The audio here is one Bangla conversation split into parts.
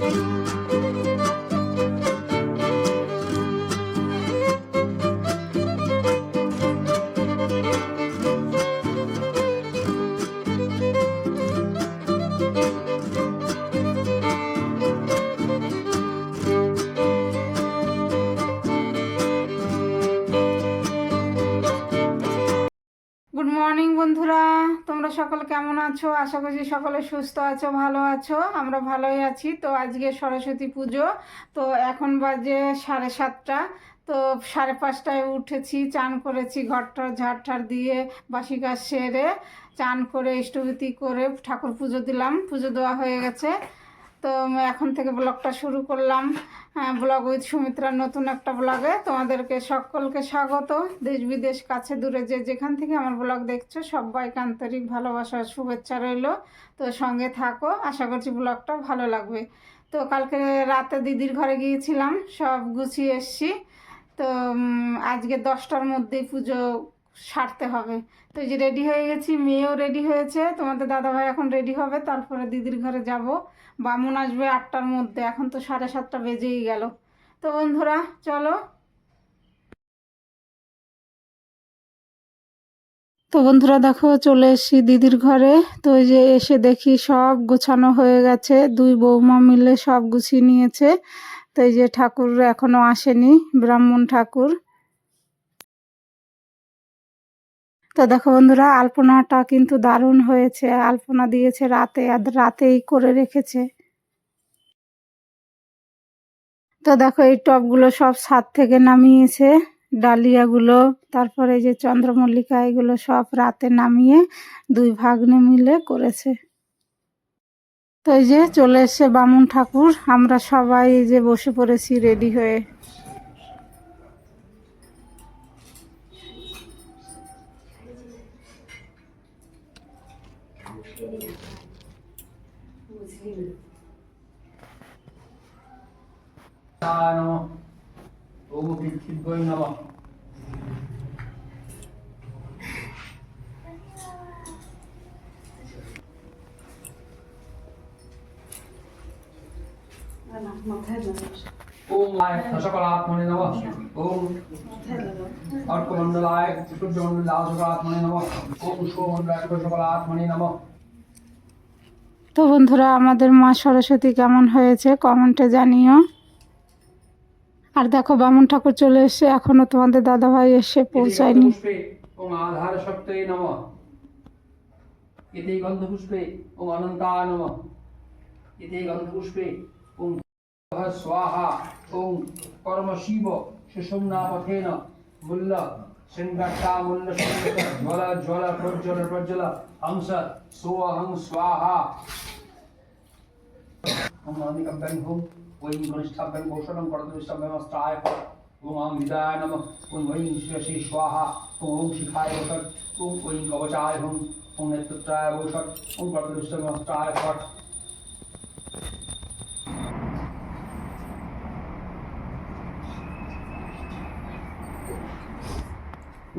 গুড মর্নিং বন্ধুরা, তোমরা সকলে কেমন আছো? আশা করছি সকলে সুস্থ আছো, ভালো আছো। আমরা ভালোই আছি। তো আজকে সরস্বতী পুজো, তো এখন বাজে 7:30। তো 5:30টায় উঠেছি, চান করেছি, ঘরটা ঝাড় দিয়ে বাসি কাজ সেরে চান করে ইষ্টভূতি করে ঠাকুর পুজো দিলাম। পুজো দেওয়া হয়ে গেছে। তো এখন থেকে ব্লগটা শুরু করলাম, ব্লগ উইথ সুমিত্রার নতুন একটা ব্লগে তোমাদেরকে সকলকে স্বাগত। দেশ বিদেশ কাছে দূরে যে যেখান থেকে আমার ব্লগ দেখছো সবাইকে আন্তরিক ভালোবাসা শুভেচ্ছা রইল। তো সঙ্গে থাকো, আশা করছি ব্লগটা ভালো লাগবে। তো কালকে রাতে দিদির ঘরে গিয়েছিলাম, সব গুছিয়ে এসছি। তো আজকে 10টার মধ্যেই পুজো সারতে হবে। তো এই যে রেডি হয়ে গেছি, মেয়েও রেডি হয়েছে, তোমাদের দাদাভাই এখন রেডি হবে, তারপরে দিদির ঘরে যাব। বামুন আসবে 8টার মধ্যে, এখন তো 7:30 বেজেই গেল। তো বন্ধুরা চলো। তো বন্ধুরা দেখো, চলে এসেছি দিদির ঘরে। তো এই যে এসে দেখি সব গোছানো হয়ে গেছে, দুই বৌমা মিলে সব গুছিয়ে নিয়েছে। তো এই যে ঠাকুর এখনো আসেনি, ব্রাহ্মণ ঠাকুর। তো দেখো বন্ধুরা, আলপনাটা কিন্তু দারুণ হয়েছে। আলপনা দিয়েছে রাতে, আর রাতেই করে রেখেছে। তো দেখো এই টবগুলো সব ছাদ থেকে নামিয়েছে, ডালিয়াগুলো, তারপরে এই যে চন্দ্রমল্লিকা, এগুলো সব রাতে নামিয়ে দুই ভাগ্নে মিলে করেছে। তো এই যে চলে এসছে বামুন ঠাকুর, আমরা সবাই এই যে বসে পড়েছি রেডি হয়ে। ओम सकलात्मने नमः। ओम अर्कमंडलाय सूर्यमंडलाय सकलात्मने नमः। ओम पुष्पमंडलाय सकलात्मने नमः। তো বন্ধুরা, আমাদের মা সরস্বতী কেমন হয়েছে কমেন্টে জানিও। আর দেখো বামুন ঠাকুর চলে এসছে, এখনো তোমাদের দাদাভাই এসে পৌঁছায়নি। ओम आधार शक्तये नमः। इति गंधपुष्पे ओम अनंताय नमः। इति गंधपुष्पे ओम स्वाहा। ओम कर्म शिव सुषुम्नापथेन मुल्ल सिंगट्टा मुल्ल ज्वल ज्वल प्रज्वल प्रज्वल हंस सोऽहं स्वाहा। ओम अनिकब्बं होम वै गणेशाब्बं भूषणं परदृष्टब्बमस्त्राय ओम आम विदाय नमः। ओम वै शिवशी स्वाहा। ओम शिखाय वषट्। ओम वै कवचाय होम। ओम नेत्रत्राय वषट्। ओम परदृष्टब्बमस्त्राय फट्।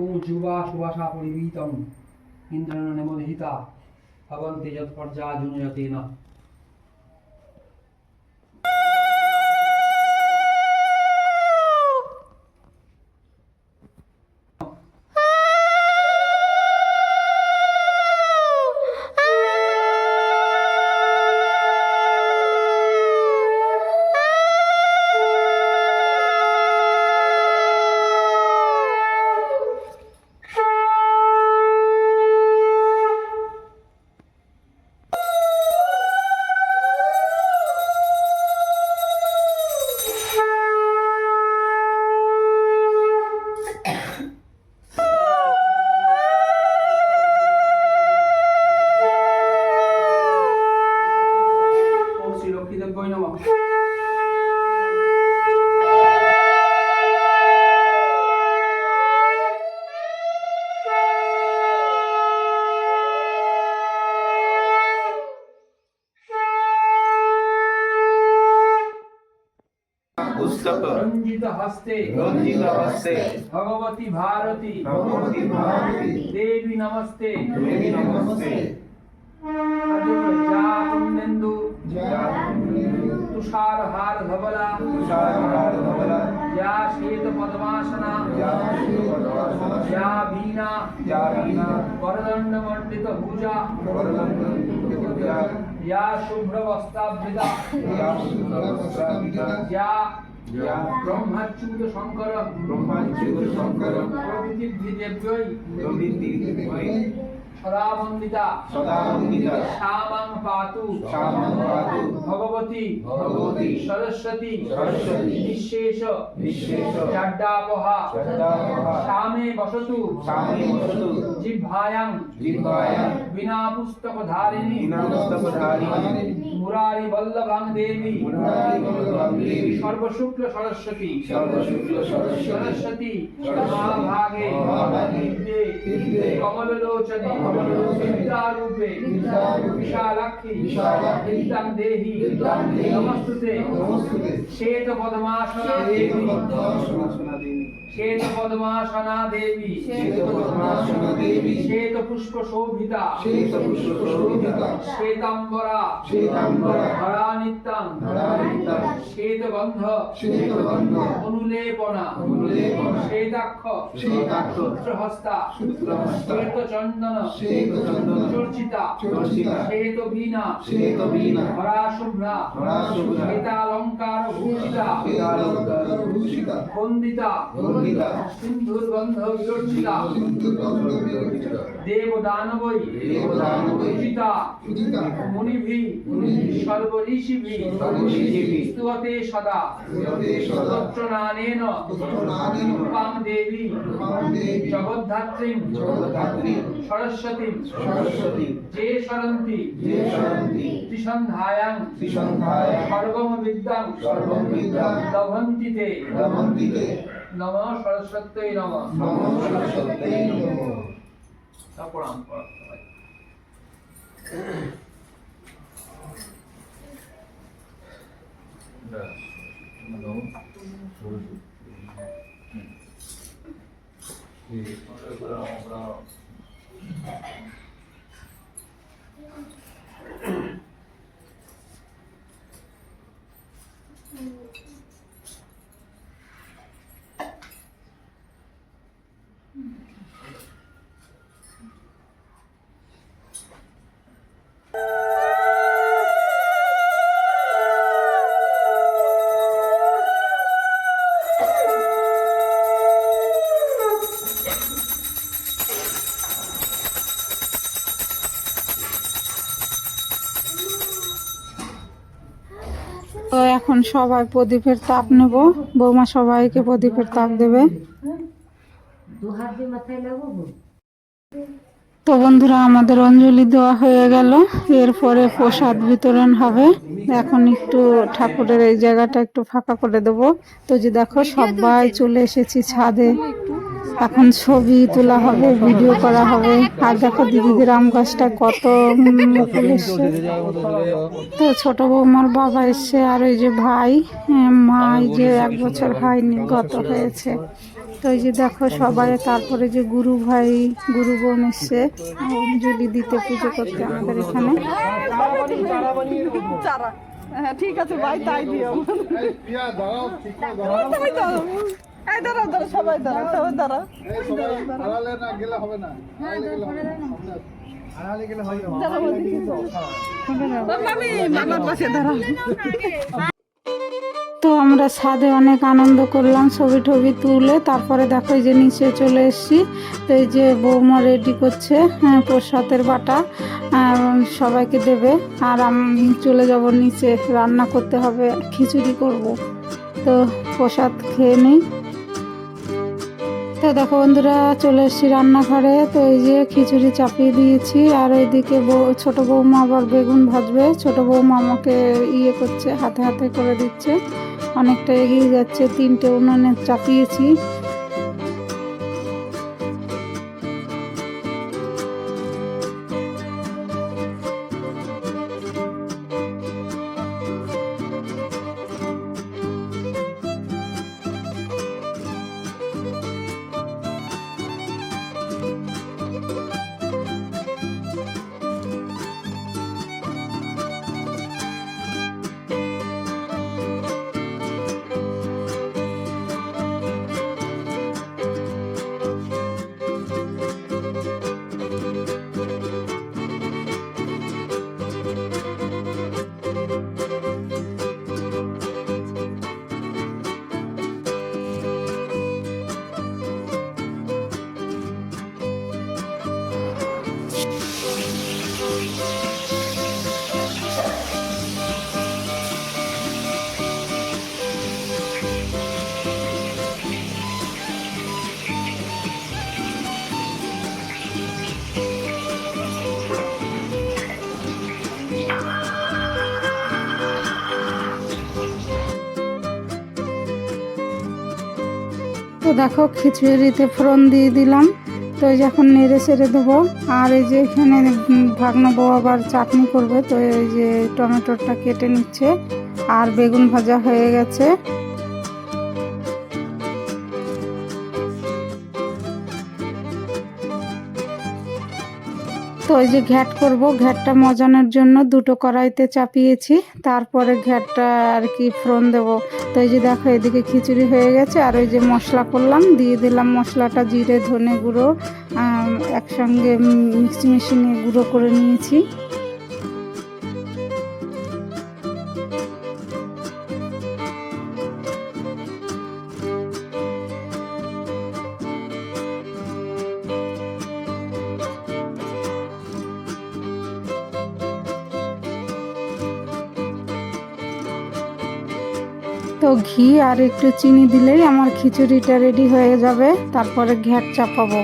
ओम जुवा सुवासा परिवीतम इंद्रेण नमोदिता भवन्ति यत्पर्जा जुनयतेन। रंजित हस्ते भगवती भारती देवी नमस्ते तुषार या वीणा वरदंड मंडित भुजा या शुभ्र वस्त्रावृता या ब्रह्माच्युत शंकर प्रभृति देव्यै सदा वंदिता श्यामां पातु भगवती सरस्वती निःशेष जड्डापहा श्यामे वसतु जिह्वायां विना पुस्तकधारिणी मुरारी वल्लभां देवी सर्वशुक्ल सरस्वती महाभागे विद्ये कमललोचने विद्यारूपे विशालाक्षी विद्यां देहि नमस्तुते श्वेत पद्मासना देवी श्वेत पद्मासना देवी श्वेत पुष्प शोभिता श्वेतांबरा हरा नित्यं श्वेत गंध अनुलेपना श्वेताक्ष सूत्रहस्ता श्वेत चंदन चर्चिता श्वेत वीणा हरा शुभ्रा श्वेतालंकार भूषिता वंदिता सिंधुर गंध विवर्जिता देव दानवै पूजिता मुनिभि सर्व ऋषिभि स्तुते सदा स्तोत्रनानेन रूपां देवी जगद्धात्रीं सरस्वतीं जे शरन्ति त्रिसन्ध्यायां सर्वं विद्यां लभन्ति ते नमः सरस्वत्यै नमः प्रणाम তো এখন সবাই প্রদীপের তাপ নেব, বৌমা সবাইকে প্রদীপের তাপ দেবে। তো বন্ধুরা, আমাদের অঞ্জলি দেওয়া হয়ে গেল, এরপরে প্রসাদ বিতরণ হবে। এখন একটু ঠাকুরের এই জায়গাটা একটু ফাঁকা করে দেব। তো যে দেখো সবাই চলে এসেছি ছাদে, এখন ছবি তোলা হবে, ভিডিও করা হবে। আর দেখো দিদিদের আম গাছটা কত মুকুল এসছে। তো ছোট বৌমার বাবা এসছে, আর ওই যে ভাই, মা এই যে 1 বছর হয়নি গত হয়েছে। তো এই যে দেখো সবাই, তারপরে যে গুরু ভাই গুরু বোন এসছে অঞ্জলি দিতে, পুজো করতে আমাদের এখানে। ঠিক আছে ভাই, তাই দিও। সবাই তো আমরা ছাদে অনেক আনন্দ করলাম, ছবি টবি তুলে। তারপরে দেখো এই যে নিচে চলে এসেছি। তো এই যে বৌমা রেডি করছে প্রসাদের বাটা, সবাইকে দেবে। আর আমি চলে যাব নিচে, রান্না করতে হবে, খিচুড়ি করব। তো প্রসাদ খেয়ে নিই। তো দেখো বন্ধুরা, চলে এসেছি রান্নাঘরে। তো এই যে খিচুড়ি চাপিয়ে দিয়েছি, আর এইদিকে ছোট বৌমা আবার বেগুন ভাজবে। ছোট বৌমা আমাকে ইয়ে করছে, হাতে হাতে করে দিচ্ছে, অনেকটা এগিয়ে যাচ্ছে। 3টে উনুনে চাপিয়েছি। দেখো খিচুড়িতে ফোড়ন দিয়ে দিলাম। তো এই যে এখন নেড়ে ছেড়ে দেবো। আর এই যে এখানে ভাগনা বউ আবার চাটনি করবে, তো এই যে টমেটোটা কেটে নিচ্ছে আর বেগুন ভাজা হয়ে গেছে। তো এই যে ঘ্যাট করব, ঘ্যাটটা মজানোর জন্য দুটো কড়াইতে চাপিয়েছি, তারপরে ঘ্যাটটা আর কি ফোড়ন দেব। তো এই যে দেখো এদিকে খিচুড়ি হয়ে গেছে, আর ওই যে মশলা করলাম, দিয়ে দিলাম মশলাটা, জিরে ধনে গুঁড়ো একসঙ্গে মিক্সি মেশিনে গুঁড়ো করে নিয়েছি। তো ঘি আর একটু চিনি দিলেই আমার খিচুড়িটা রেডি হয়ে যাবে। তারপরে ঘ্যাট চাপাবো।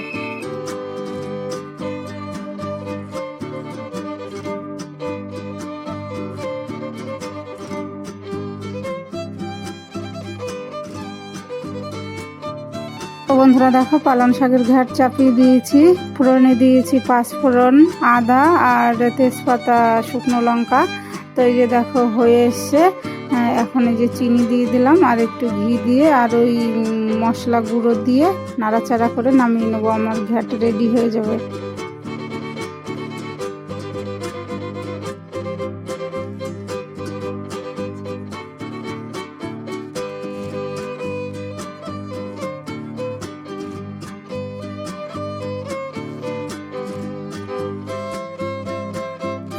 তো বন্ধুরা দেখো পালং শাকের ঘ্যাট চাপিয়ে দিয়েছি, ফোড়নে দিয়েছি পাঁচফোড়ন, আদা আর তেজপাতা, শুকনো লঙ্কা। তো এই যে দেখো হয়ে এসছে। এখন এই যে চিনি দিয়ে দিলাম আর একটু ঘি দিয়ে আর ওই মশলা গুঁড়ো দিয়ে নাড়াচাড়া করে নামিয়ে নেবো, আমার ঘ্যাট রেডি হয়ে যাবে।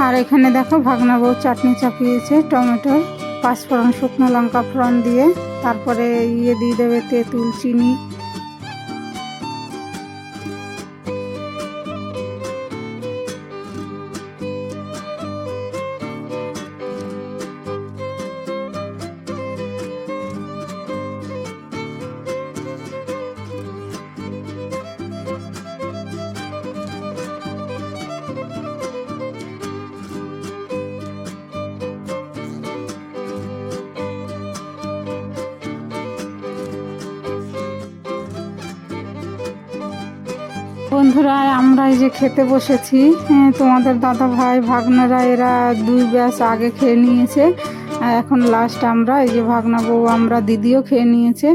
আর এখানে দেখো ভাগনা বউ চাটনি চাপিয়েছে, টমেটোর, পাঁচফোড়ন, শুকনো লঙ্কা ফোড়ন দিয়ে, তারপরে দিয়ে দেবে তেঁতুল, চিনি। বন্ধুরা আমরা এই যে খেতে বসেছি, তোমাদের দাদা ভাই ভাগনারা এরা দুই ব্যাচ আগে খেয়ে নিয়েছে, এখন লাস্ট আমরা, এই যে ভাগনা বউ আমরা, দিদিও খেয়ে নিয়েছে।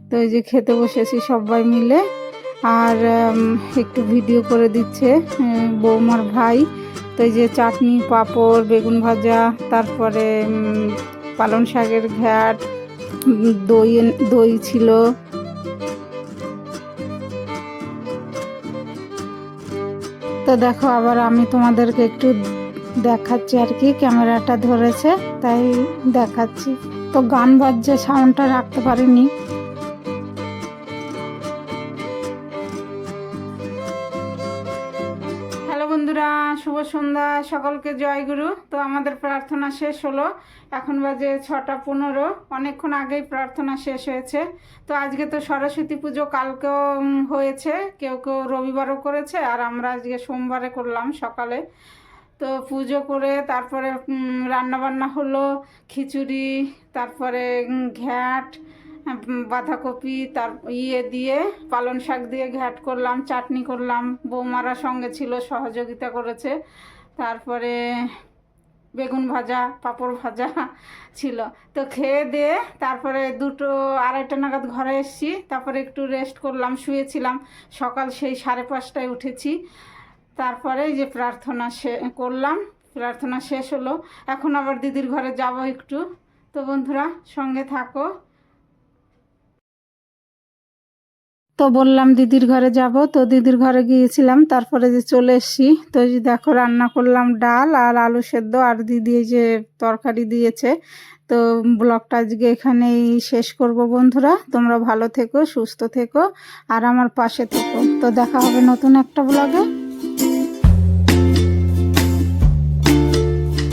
তো এই যে খেতে বসেছি সবাই মিলে, আর একটু ভিডিও করে দিচ্ছে বৌমার ভাই। তো এই যে চাটনি, পাঁপড়, বেগুন ভাজা, তারপরে পালং শাকের ঘ্যাট, দই ছিল। তো দেখো আবার আমি তোমাদেরকে একটু দেখাচ্ছি আর কি, ক্যামেরাটা ধরেছে তাই দেখাচ্ছি। তো গান বাজছে, সাউন্ডটা রাখতে পারিনি। হ্যালো বন্ধুরা, শুভ সন্ধ্যা, সকলকে জয়গুরু। তো আমাদের প্রার্থনা শেষ হলো, এখন বাজে 6:15, অনেকক্ষণ আগেই প্রার্থনা শেষ হয়েছে। তো আজকে তো সরস্বতী পুজো, কালকেও হয়েছে, কেউ কেউ রবিবারও করেছে, আর আমরা আজকে সোমবারে করলাম সকালে। তো পুজো করে তারপরে রান্নাবান্না হলো, খিচুড়ি, তারপরে ঘ্যাট, বাঁধাকপি দিয়ে পালং শাক দিয়ে ঘ্যাট করলাম, চাটনি করলাম, বৌমারা সঙ্গে ছিল, সহযোগিতা করেছে। তারপরে বেগুন ভাজা, পাঁপড় ভাজা ছিল। তো খেয়ে দিয়ে তারপরে 2-2:30 নাগাদ ঘরে এসেছি, তারপরে একটু রেস্ট করলাম, শুয়েছিলাম। সকাল সেই 5:30টায় উঠেছি। তারপরে এই যে প্রার্থনা করলাম, প্রার্থনা শেষ হলো, এখন আবার দিদির ঘরে যাব একটু। তো বন্ধুরা সঙ্গে থাকো। তো বললাম দিদির ঘরে যাব, তো দিদির ঘরে গিয়েছিলাম, তারপরে যে চলে এসেছি। তো এই যে দেখো রান্না করলাম ডাল আর আলু সেদ্ধ, আর দিদি এই যে তরকারি দিয়েছে। তো ব্লগটা আজকে এখানেই শেষ করব বন্ধুরা, তোমরা ভালো থেকো, সুস্থ থেকো, আর আমার পাশে থেকো। তো দেখা হবে নতুন একটা ব্লগে।